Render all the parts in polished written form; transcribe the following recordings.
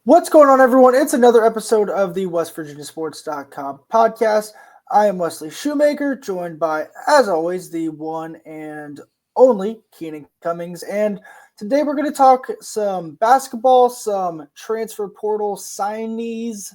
What's going on, everyone? It's another episode of the WVSports.com podcast. I am Wesley Shoemaker, joined by, as always, the one and only Keenan Cummings. And today we're going to talk some basketball, some transfer portal signees,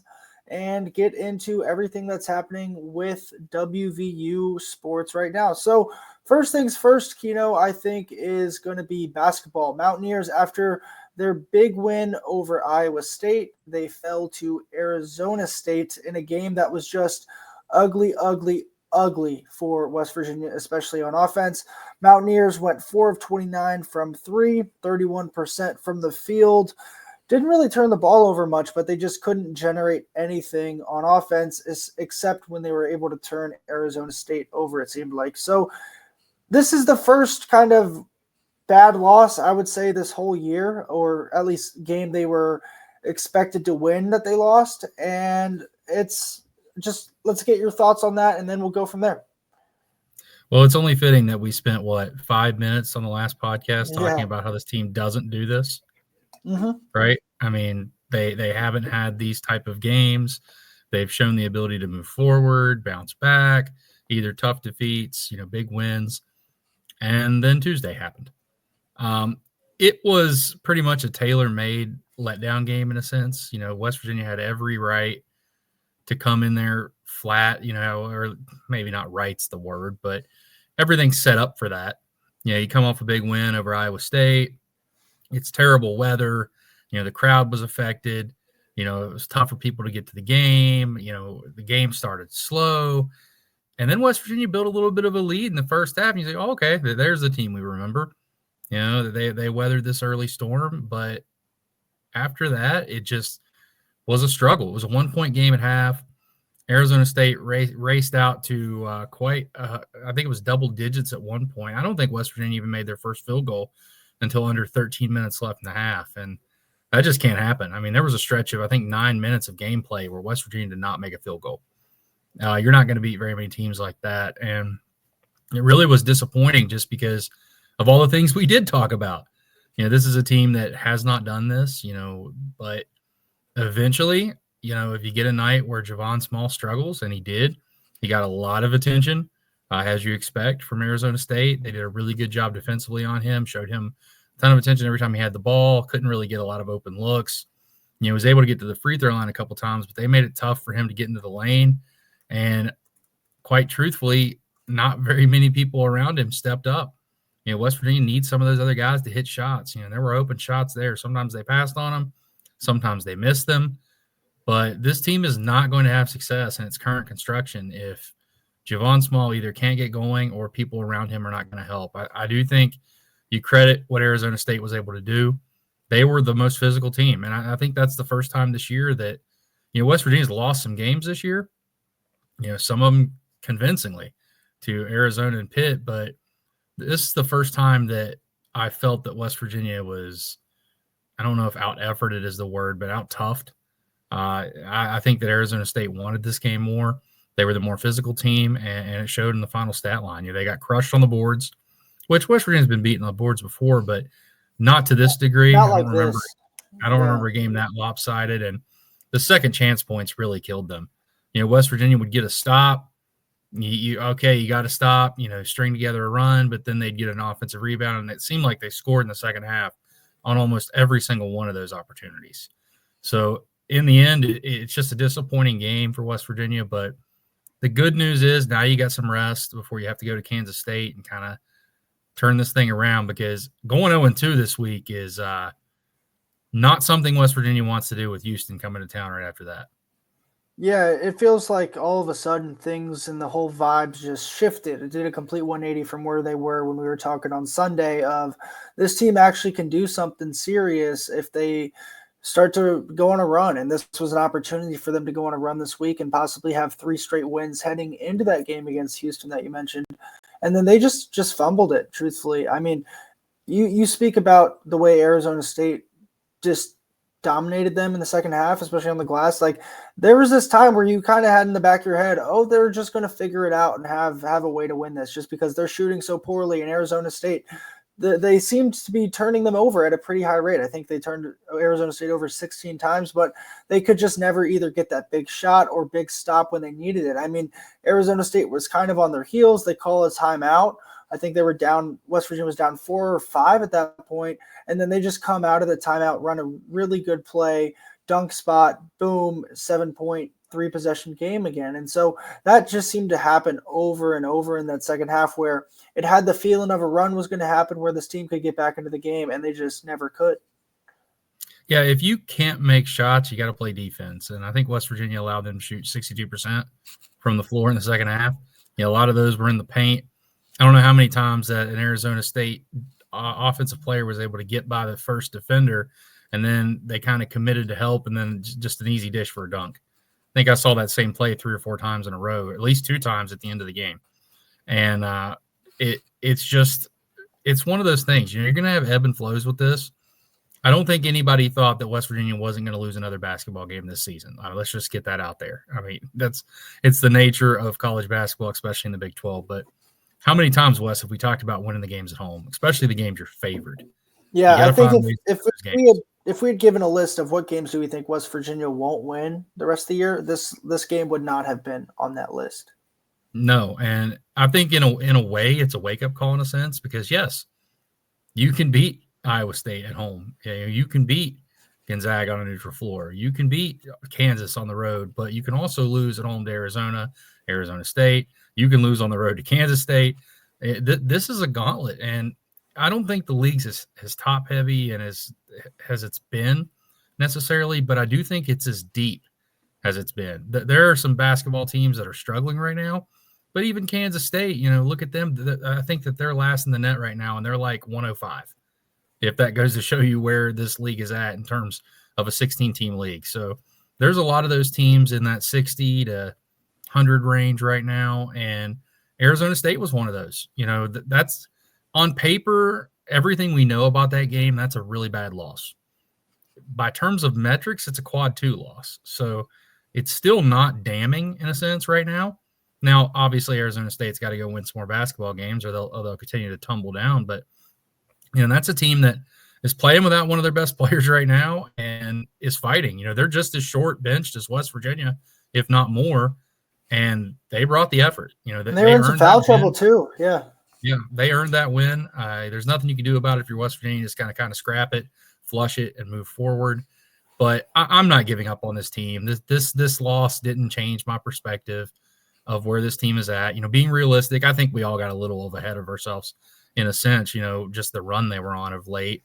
and get into everything that's happening with WVU sports right now. So, first things first, Keno, I think is going to be basketball. Mountaineers, after their big win over Iowa State, they fell to Arizona State in a game that was just ugly, ugly, ugly for West Virginia, especially on offense. Mountaineers went 4 of 29 from three, 31% from the field. Didn't really turn the ball over much, but they just couldn't generate anything on offense except when they were able to turn Arizona State over, it seemed like. So this is the first kind of bad loss, I would say, this whole year, or at least game they were expected to win that they lost. And it's just, let's get your thoughts on that, and then we'll go from there. Well, it's only fitting that we spent, 5 minutes on the last podcast talking Yeah. about how this team doesn't do this, Mm-hmm. right? I mean, they haven't had these type of games. They've shown the ability to move forward, bounce back, either tough defeats, big wins. And then Tuesday happened. It was pretty much a tailor-made letdown game in a sense. West Virginia had every right to come in there flat, or maybe not right's the word, but everything's set up for that. You come off a big win over Iowa State. It's terrible weather. The crowd was affected. It was tough for people to get to the game. The game started slow. And then West Virginia built a little bit of a lead in the first half. And you say, oh, okay, there's the team we remember. They weathered this early storm. But after that, it just was a struggle. It was a 1-point game at half. Arizona State raced out to I think it was double digits at one point. I don't think West Virginia even made their first field goal until under 13 minutes left in the half. And that just can't happen. I mean, there was a stretch of, I think, 9 minutes of gameplay where West Virginia did not make a field goal. You're not going to beat very many teams like that. And it really was disappointing just because of all the things we did talk about. This is a team that has not done this, but eventually – if you get a night where Javon Small struggles, and he did, he got a lot of attention, as you expect, from Arizona State. They did a really good job defensively on him, showed him a ton of attention every time he had the ball, couldn't really get a lot of open looks. Was able to get to the free throw line a couple times, but they made it tough for him to get into the lane. And quite truthfully, not very many people around him stepped up. West Virginia needs some of those other guys to hit shots. There were open shots there. Sometimes they passed on them. Sometimes they missed them. But this team is not going to have success in its current construction if Javon Small either can't get going or people around him are not going to help. I do think you credit what Arizona State was able to do. They were the most physical team. And I think that's the first time this year that, West Virginia's lost some games this year, some of them convincingly to Arizona and Pitt. But this is the first time that I felt that West Virginia was, I don't know if out-efforted is the word, but out-toughed. I think that Arizona State wanted this game more. They were the more physical team, and it showed in the final stat line. They got crushed on the boards, which West Virginia's been beaten on the boards before, but not to this degree. Not like this. I don't remember a game that lopsided, and the second chance points really killed them. West Virginia would get a stop. You got to stop, string together a run, but then they'd get an offensive rebound, and it seemed like they scored in the second half on almost every single one of those opportunities. So in the end, it's just a disappointing game for West Virginia, but the good news is now you got some rest before you have to go to Kansas State and kind of turn this thing around, because going 0-2 this week is not something West Virginia wants to do with Houston coming to town right after that. Yeah, it feels like all of a sudden things and the whole vibes just shifted. It did a complete 180 from where they were when we were talking on Sunday of this team actually can do something serious if they start to go on a run. And this was an opportunity for them to go on a run this week and possibly have 3 straight wins heading into that game against Houston that you mentioned. And then they just fumbled it, truthfully. I mean, you speak about the way Arizona State just dominated them in the second half, especially on the glass. Like, there was this time where you kind of had in the back of your head, oh, they're just going to figure it out and have a way to win this just because they're shooting so poorly. And Arizona State they seemed to be turning them over at a pretty high rate. I think they turned Arizona State over 16 times, but they could just never either get that big shot or big stop when they needed it. I mean, Arizona State was kind of on their heels. They call a timeout. I think they were down, West Virginia was down 4 or 5 at that point, and then they just come out of the timeout, run a really good play, dunk spot, boom, 7-point, 3-possession game again. And so that just seemed to happen over and over in that second half, where it had the feeling of a run was going to happen where this team could get back into the game, and they just never could. Yeah, if you can't make shots, you got to play defense. And I think West Virginia allowed them to shoot 62% from the floor in the second half. A lot of those were in the paint. I don't know how many times that an Arizona State offensive player was able to get by the first defender, and then they kind of committed to help, and then just an easy dish for a dunk. I think I saw that same play 3 or 4 times in a row, at least 2 times at the end of the game. And it's one of those things. You're going to have ebb and flows with this. I don't think anybody thought that West Virginia wasn't going to lose another basketball game this season. Let's just get that out there. I mean, it's the nature of college basketball, especially in the Big 12. But how many times, Wes, have we talked about winning the games at home, especially the games you're favored? Yeah, I think if we had given a list of what games do we think West Virginia won't win the rest of the year, this game would not have been on that list. No, and I think in a way it's a wake-up call in a sense, because, yes, you can beat Iowa State at home. You can beat Gonzaga on a neutral floor. You can beat Kansas on the road, but you can also lose at home to Arizona State. You can lose on the road to Kansas State. This is a gauntlet, and I don't think the league's as top-heavy and as it's been necessarily, but I do think it's as deep as it's been. There are some basketball teams that are struggling right now, but even Kansas State, look at them. I think that they're last in the net right now, and they're like 105. If that goes to show you where this league is at in terms of a 16-team league. So there's a lot of those teams in that 60 to 100 range right now, and Arizona State was one of those. That's on paper, everything we know about that game, that's a really bad loss. By terms of metrics, it's a quad 2 loss. So it's still not damning in a sense right now. Now, obviously, Arizona State's got to go win some more basketball games, or they'll continue to tumble down. But that's a team that is playing without one of their best players right now and is fighting. They're just as short benched as West Virginia, if not more, and they brought the effort. And they were in some foul trouble too. Yeah. Yeah, they earned that win. There's nothing you can do about it if you're West Virginia. Just kind of scrap it, flush it, and move forward. But I'm not giving up on this team. This loss didn't change my perspective of where this team is at. Being realistic, I think we all got a little ahead of ourselves in a sense. Just the run they were on of late.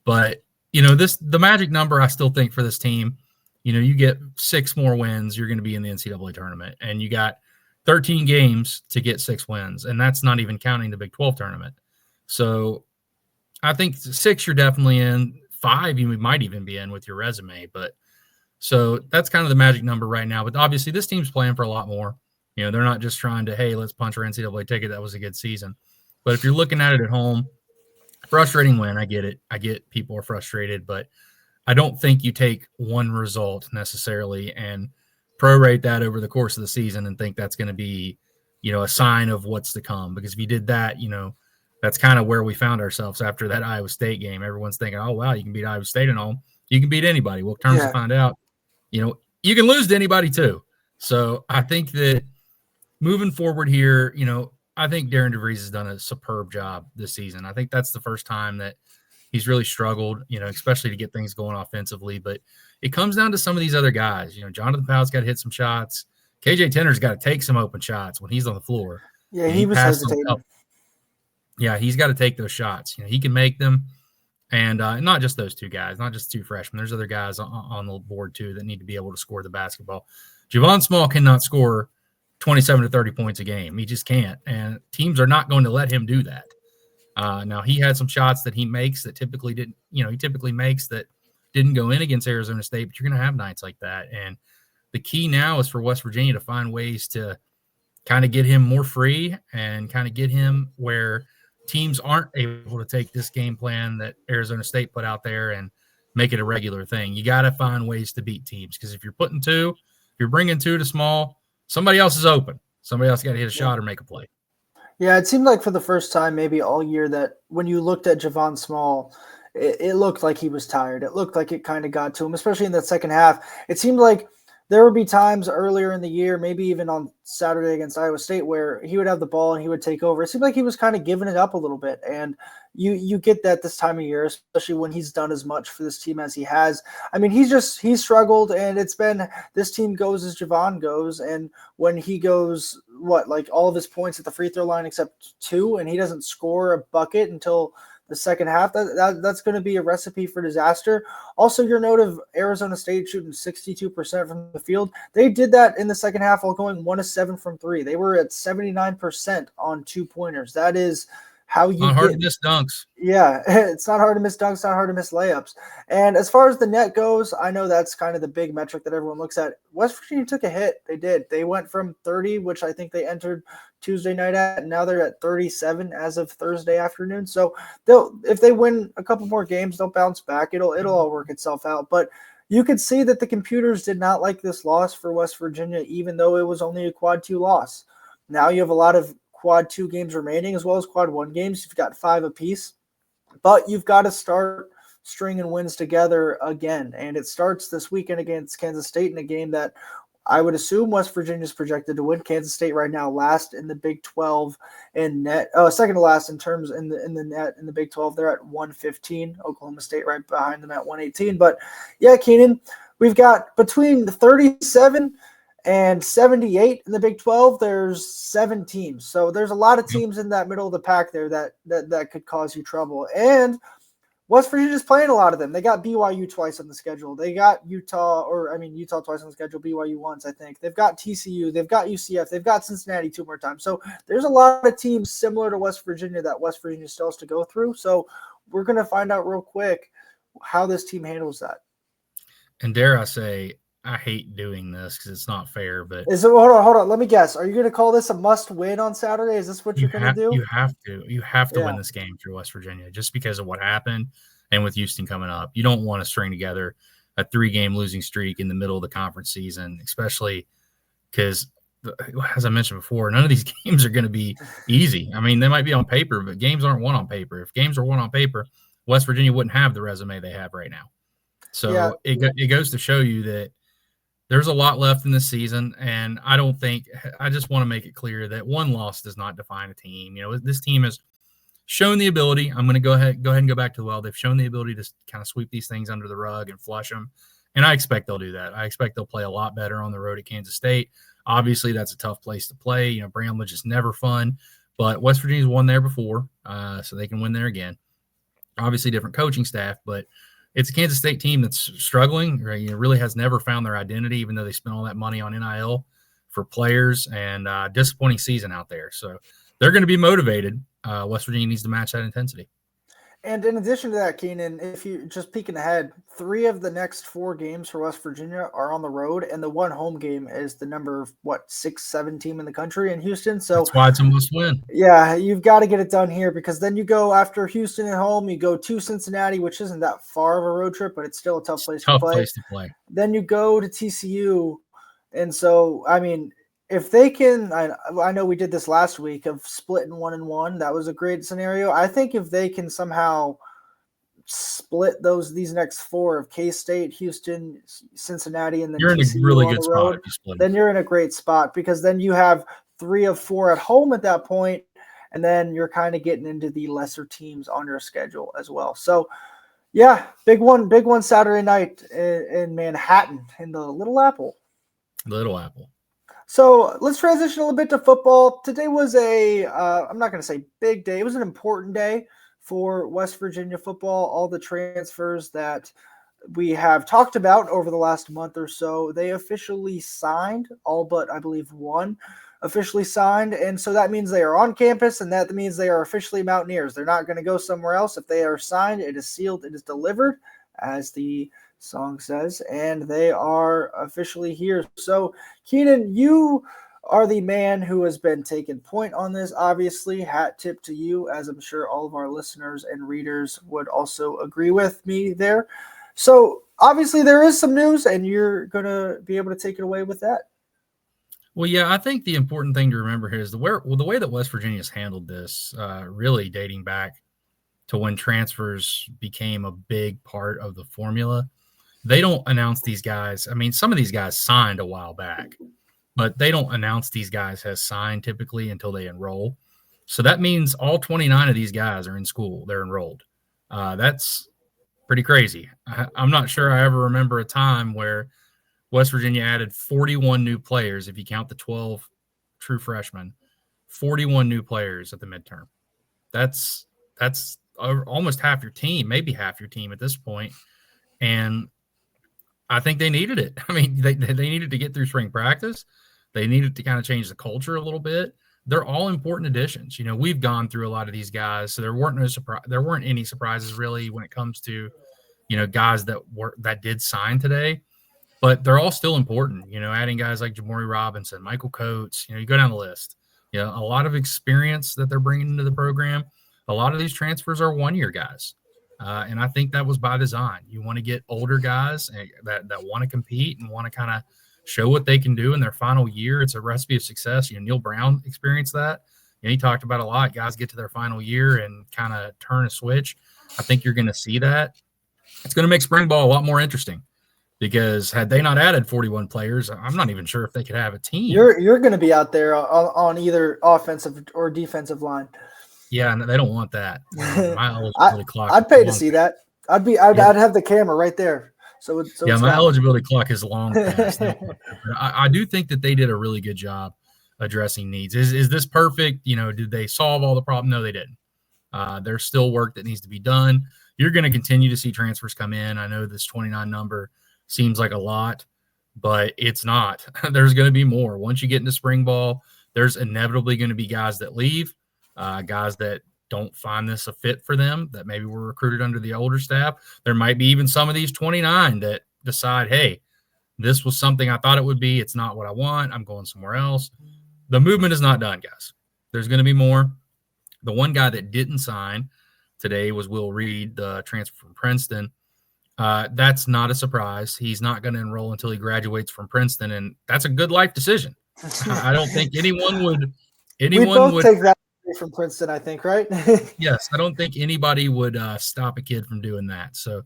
But the magic number I still think for this team. You get 6 more wins, you're going to be in the NCAA tournament, and you got 13 games to get 6 wins, and that's not even counting the Big 12 tournament. So I think 6 you're definitely in. 5 you might even be in with your resume. But so that's kind of the magic number right now. But obviously this team's playing for a lot more. They're not just trying to, hey, let's punch our NCAA ticket. That was a good season. But if you're looking at it at home, frustrating win. I get it. I get people are frustrated, but I don't think you take one result necessarily and prorate that over the course of the season and think that's going to be, a sign of what's to come. Because if you did that, that's kind of where we found ourselves after that Iowa State game. Everyone's thinking, oh, wow, you can beat Iowa State at home. You can beat anybody. Well, turns to find out, you can lose to anybody too. So I think that moving forward here, I think Darren DeVries has done a superb job this season. I think that's the first time that he's really struggled, especially to get things going offensively. But it comes down to some of these other guys. Jonathan Powell's got to hit some shots. KJ Tenner's got to take some open shots when he's on the floor. Yeah, he was hesitating. Yeah, he's got to take those shots. He can make them. And not just those 2 guys, not just 2 freshmen. There's other guys on the board, too, that need to be able to score the basketball. Javon Small cannot score 27 to 30 points a game. He just can't. And teams are not going to let him do that. Now, he had some shots that he makes that typically didn't, he typically makes that didn't go in against Arizona State, but you're going to have nights like that. And the key now is for West Virginia to find ways to kind of get him more free and kind of get him where teams aren't able to take this game plan that Arizona State put out there and make it a regular thing. You got to find ways to beat teams, because if you're putting 2, if you're bringing 2 to small, somebody else is open. Somebody else got to hit a shot or make a play. Yeah, it seemed like for the first time maybe all year that when you looked at Javon Small, it looked like he was tired. It looked like it kind of got to him, especially in that second half. It seemed like there would be times earlier in the year, maybe even on Saturday against Iowa State, where he would have the ball and he would take over. It seemed like he was kind of giving it up a little bit. And you get that this time of year, especially when he's done as much for this team as he has. I mean, he's struggled, and it's been this team goes as Javon goes, and when he goes like all of his points at the free throw line except two, and he doesn't score a bucket until the second half, that's going to be a recipe for disaster. Also, your note of Arizona State shooting 62% from the field, they did that in the second half while going 1 of 7 from three. They were at 79% on 2-pointers. That is how you Not hard get to miss dunks. yeah, it's not hard to miss dunks, not hard to miss layups. And as far as the net goes, I know that's kind of the big metric that everyone looks at. West Virginia took a hit. They did. They went from 30, which I think they entered Tuesday night at, and now they're at 37 as of Thursday afternoon. So if they win a couple more games, they'll bounce back. It'll all work itself out. But you could see that the computers did not like this loss for West Virginia, even though it was only a quad 2 loss. Now you have a lot of quad 2 games remaining as well as quad 1 games. You've got 5 apiece. But you've got to start stringing wins together again. And it starts this weekend against Kansas State in a game that I would assume West Virginia is projected to win. Kansas State right now last in the Big 12 in net, second to last in terms in the net in the Big 12. They're at 115. Oklahoma State right behind them at 118. But yeah, Keenan, we've got between the 37 and 78 in the Big 12. There's 7 teams, so there's a lot of teams in that middle of the pack there that could cause you trouble. And West Virginia's playing a lot of them. They got BYU twice on the schedule. They got Utah twice on the schedule. BYU once, I think. They've got TCU. They've got UCF. They've got Cincinnati 2 more times. So there's a lot of teams similar to West Virginia that West Virginia still has to go through. So we're going to find out real quick how this team handles that. And dare I say, I hate doing this because it's not fair. But hold on? Let me guess. Are you going to call this a must-win on Saturday? Is this what you're going to do? You have to win this game for West Virginia just because of what happened, and with Houston coming up, you don't want to string together a 3-game losing streak in the middle of the conference season, especially because, as I mentioned before, none of these games are going to be easy. I mean, they might be on paper, but games aren't won on paper. If games are won on paper, West Virginia wouldn't have the resume they have right now. So it goes to show you that there's a lot left in this season, and I just want to make it clear that one loss does not define a team. You know, this team has shown the ability. I'm going to go ahead and go back to the well. They've shown the ability to kind of sweep these things under the rug and flush them, and I expect they'll do that. I expect they'll play a lot better on the road at Kansas State. Obviously, that's a tough place to play. You know, Bramlage is never fun, but West Virginia's won there before, so they can win there again. Obviously, different coaching staff, but it's a Kansas State team that's struggling, right? You know, really has never found their identity, even though they spent all that money on NIL for players, and disappointing season out there. So they're going to be motivated. West Virginia needs to match that intensity. And in addition to that, Keenan, if you just peeking ahead, 3 of the next 4 games for West Virginia are on the road, and the one home game is the number 6-7 team in the country in Houston. So that's why it's a must win. Yeah, you've got to get it done here, because then you go after Houston at home, you go to Cincinnati, which isn't that far of a road trip, but it's still a tough place to play. Then you go to TCU, and so I mean, if they can, I know we did this last week of splitting 1-1. That was a great scenario. I think if they can somehow split these next 4 of K-State, Houston, Cincinnati, and then you're TCU in a really good spot. Then you're in a great spot, because then you have 3 of 4 at home at that point, and then you're kind of getting into the lesser teams on your schedule as well. So, yeah, big one Saturday night in Manhattan in the Little Apple. Little Apple. So let's transition a little bit to football. Today was I'm not going to say big day. It was an important day for West Virginia football. All the transfers that we have talked about over the last month or so, they officially signed, all but I believe one officially signed. And so that means they are on campus, and that means they are officially Mountaineers. They're not going to go somewhere else. If they are signed, it is sealed, it is delivered, as the song says, and they are officially here. So, Keenan, you are the man who has been taking point on this. Obviously, hat tip to you, as I'm sure all of our listeners and readers would also agree with me there. So, obviously, there is some news, and you're going to be able to take it away with that. Well, yeah, I think the important thing to remember here is the way that West Virginia has handled this, really dating back to when transfers became a big part of the formula. They don't announce these guys. I mean, some of these guys signed a while back, but they don't announce these guys has signed typically until they enroll. So that means all 29 of these guys are in school. They're enrolled. That's pretty crazy. I'm not sure I ever remember a time where West Virginia added 41 new players, if you count the 12 true freshmen, 41 new players at the midterm. That's almost half your team, maybe half your team at this point. And I think they needed it. I mean, they needed to get through spring practice. They needed to kind of change the culture a little bit. They're all important additions. You know, we've gone through a lot of these guys, so there weren't any surprises really when it comes to, you know, guys that did sign today. But they're all still important. You know, adding guys like Jamori Robinson, Michael Coates. You know, you go down the list. You know, a lot of experience that they're bringing into the program. A lot of these transfers are 1-year guys. And I think that was by design. You want to get older guys that want to compete and want to kind of show what they can do in their final year. It's a recipe of success. You know, Neil Brown experienced that. You know, he talked about a lot. Guys get to their final year and kind of turn a switch. I think you're going to see that. It's going to make spring ball a lot more interesting because had they not added 41 players, I'm not even sure if they could have a team. You're going to be out there on either offensive or defensive line. Yeah, and they don't want that. My eligibility clock. I'd pay to see that. I'd have the camera right there. So my eligibility clock is long past. I do think that they did a really good job addressing needs. Is this perfect? You know, did they solve all the problems? No, they didn't. There's still work that needs to be done. You're going to continue to see transfers come in. I know this 29 number seems like a lot, but it's not. There's going to be more. Once you get into spring ball, there's inevitably going to be guys that leave. Guys that don't find this a fit for them, that maybe were recruited under the older staff. There might be even some of these 29 that decide, hey, this was something I thought it would be. It's not what I want. I'm going somewhere else. The movement is not done, guys. There's going to be more. The one guy that didn't sign today was Will Reed, the transfer from Princeton. That's not a surprise. He's not going to enroll until he graduates from Princeton, and that's a good life decision. I don't think anyone would take that from Princeton, I think, right? Yes, I don't think anybody would stop a kid from doing that. So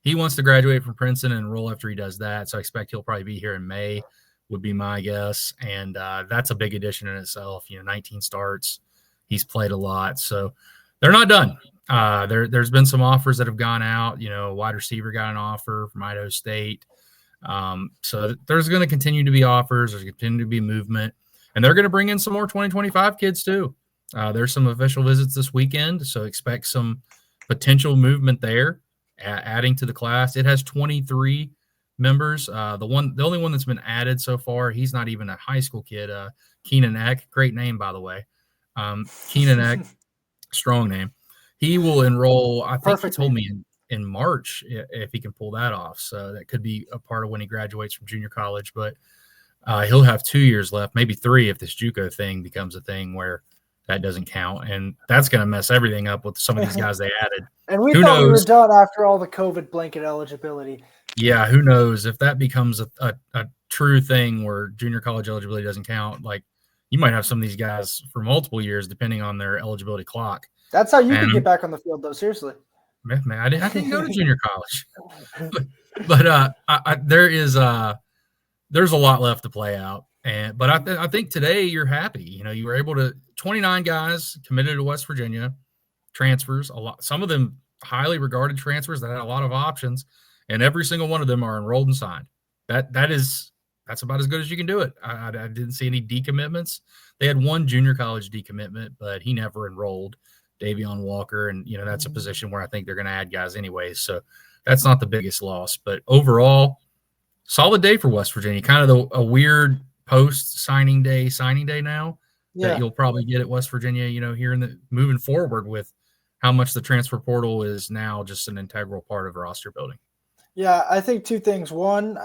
he wants to graduate from Princeton and enroll after he does that. So I expect he'll probably be here in May, would be my guess. And that's a big addition in itself. You know, 19 starts. He's played a lot. So they're not done. There's been some offers that have gone out. You know, wide receiver got an offer from Idaho State. So there's going to continue to be offers. There's going to continue to be movement. And they're going to bring in some more 2025 kids too. There's some official visits this weekend, so expect some potential movement there, adding to the class. It has 23 members. The only one that's been added so far, he's not even a high school kid. Keenan Eck, great name by the way. Keenan Eck, strong name. He will enroll. I think he told me in March if he can pull that off. So that could be a part of when he graduates from junior college. But he'll have 2 years left, maybe 3 if this JUCO thing becomes a thing where that doesn't count, and that's going to mess everything up with some of these guys they added. And we thought we were done after all the COVID blanket eligibility. Yeah, who knows if that becomes a true thing where junior college eligibility doesn't count. Like, you might have some of these guys for multiple years depending on their eligibility clock. That's how you can get back on the field, though. Seriously, man, I didn't go to junior college, but there's a lot left to play out. But I think today you're happy. You know, you were able to 29 guys committed to West Virginia, transfers, a lot. Some of them highly regarded transfers that had a lot of options, and every single one of them are enrolled and signed. That's about as good as you can do it. I didn't see any decommitments. They had one junior college decommitment, but he never enrolled, Davion Walker, and you know that's a position where I think they're going to add guys anyways. So that's not the biggest loss, but overall, solid day for West Virginia. Kind of a weird post-signing day now that you'll probably get at West Virginia, you know, here moving forward with how much the transfer portal is now just an integral part of roster building. Yeah, I think 2 things. One,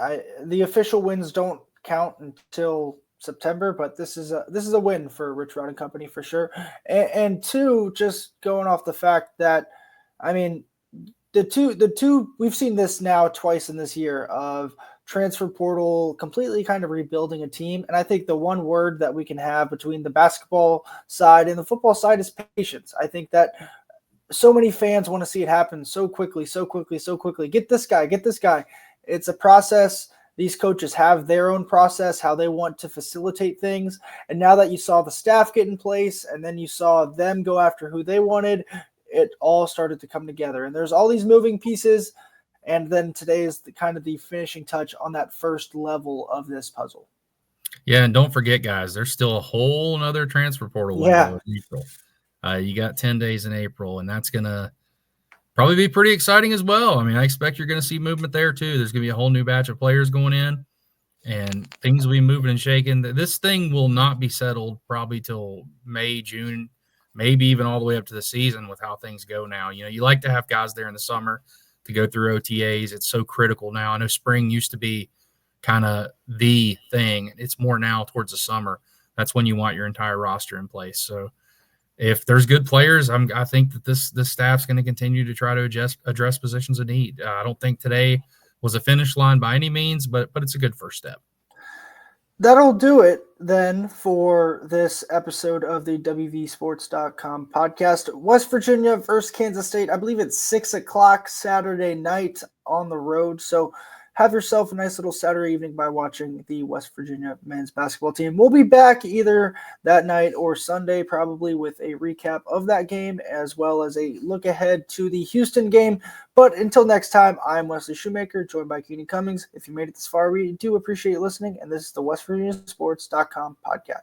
the official wins don't count until September, but this is a win for Rich Rod and company for sure. And 2, just going off the fact that, I mean, the two we've seen this now twice in this year of transfer portal completely kind of rebuilding a team. And I think the one word that we can have between the basketball side and the football side is patience. I think that so many fans want to see it happen so quickly, so quickly, so quickly. Get this guy, get this guy. It's a process. These coaches have their own process, how they want to facilitate things. And now that you saw the staff get in place and then you saw them go after who they wanted, it all started to come together. And there's all these moving pieces. And then today is the kind of the finishing touch on that first level of this puzzle. Yeah, and don't forget, guys, there's still a whole other transfer portal window in April. You got 10 days in April, and that's going to probably be pretty exciting as well. I mean, I expect you're going to see movement there too. There's going to be a whole new batch of players going in, and things will be moving and shaking. This thing will not be settled probably till May, June, maybe even all the way up to the season with how things go now. You know, you like to have guys there in the summer to go through OTAs. It's so critical now. I know spring used to be kind of the thing. It's more now towards the summer. That's when you want your entire roster in place. So if there's good players, I think that this staff's going to continue to try to address positions of need. I don't think today was a finish line by any means, but it's a good first step. That'll do it then for this episode of the WVSports.com podcast. West Virginia versus Kansas State. I believe it's 6 o'clock Saturday night on the road. So have yourself a nice little Saturday evening by watching the West Virginia men's basketball team. We'll be back either that night or Sunday, probably with a recap of that game, as well as a look ahead to the Houston game. But until next time, I'm Wesley Shoemaker, joined by Keenan Cummings. If you made it this far, we do appreciate you listening, and this is the WestVirginiaSports.com podcast.